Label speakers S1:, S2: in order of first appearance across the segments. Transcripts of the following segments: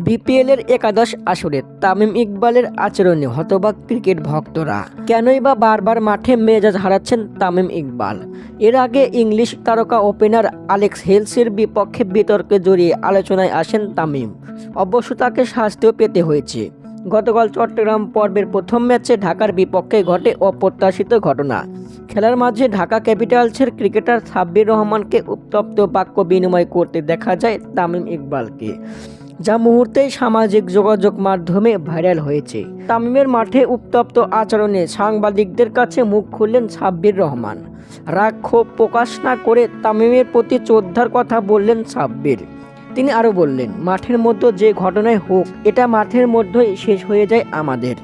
S1: বিপিএলের একাদশ আসরে তামিম ইকবালের আচরণে হতবাক ক্রিকেট ভক্তরা। কেনই বা বারবার মাঠে মেজাজ হারাচ্ছেন তামিম ইকবাল? এর আগে ইংলিশ তারকা ওপেনার অ্যালেক্স হেলসের বিপক্ষে বিতর্কে জড়িয়ে আলোচনায় আসেন তামিম। অবশ্য তাকে শাস্তিও পেতে হয়েছে। গতকাল চট্টগ্রাম পর্বের প্রথম ম্যাচে ঢাকার বিপক্ষে ঘটে অপ্রত্যাশিত ঘটনা। খেলার মাঝে ঢাকা ক্যাপিটালসের ক্রিকেটার সাব্বির রহমানকে উত্তপ্ত বাক্য বিনিময় করতে দেখা যায় তামিম ইকবালকে, যা মুহূর্তেই সামাজিক যোগাযোগ মাধ্যমে ভাইরাল হয়েছে। তামিমের মাঠে উত্তপ্ত আচরণে সাংবাদিকদের কাছে মুখ খুললেন সাব্বির রহমান। রাগ ক্ষোভ প্রকাশ না করে তামিমের প্রতি শ্রদ্ধার কথা বললেন সাব্বির। তিনি আরও বললেন, মাঠের মধ্যে যে ঘটনাই হোক, এটা মাঠের মধ্যেই শেষ হয়ে যায় আমাদের।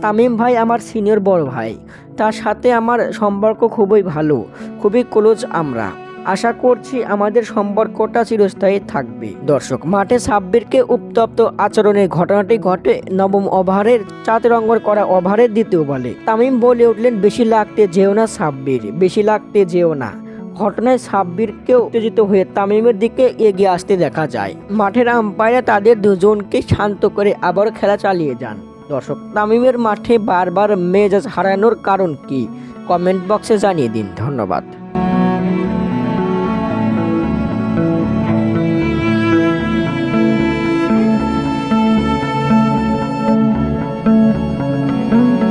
S1: তামিম ভাই আমার সিনিয়র বড় ভাই, তার সাথে আমার সম্পর্ক খুবই ভালো, খুবই ক্লোজ আমরা। আশা করছি আমাদের সম্পর্কটা চিরস্থায়ী থাকবে। দর্শক, মাঠে সাব্বিরকে উত্তপ্ত আচরণের ঘটনাটি ঘটে নবম ওভারের 4 রঙ্গর করা ওভারের দ্বিতীয় বলে। তামিম বলে উঠলেন, বেশি লাগতে যেও না সাব্বির, বেশি লাগতে যেও না। ঘটনায় সাব্বিরকেও উত্তেজিত হয়ে তামিমের দিকে এগিয়ে আসতে দেখা যায়। মাঠের আম্পায়ার তাদের দুজনকে শান্ত করে আবার খেলা চালিয়ে যান। দর্শক, তামিমের মাঠে বারবার মেজাজ হারানোর কারণ কি? কমেন্ট বক্সে জানিয়ে দিন। ধন্যবাদ।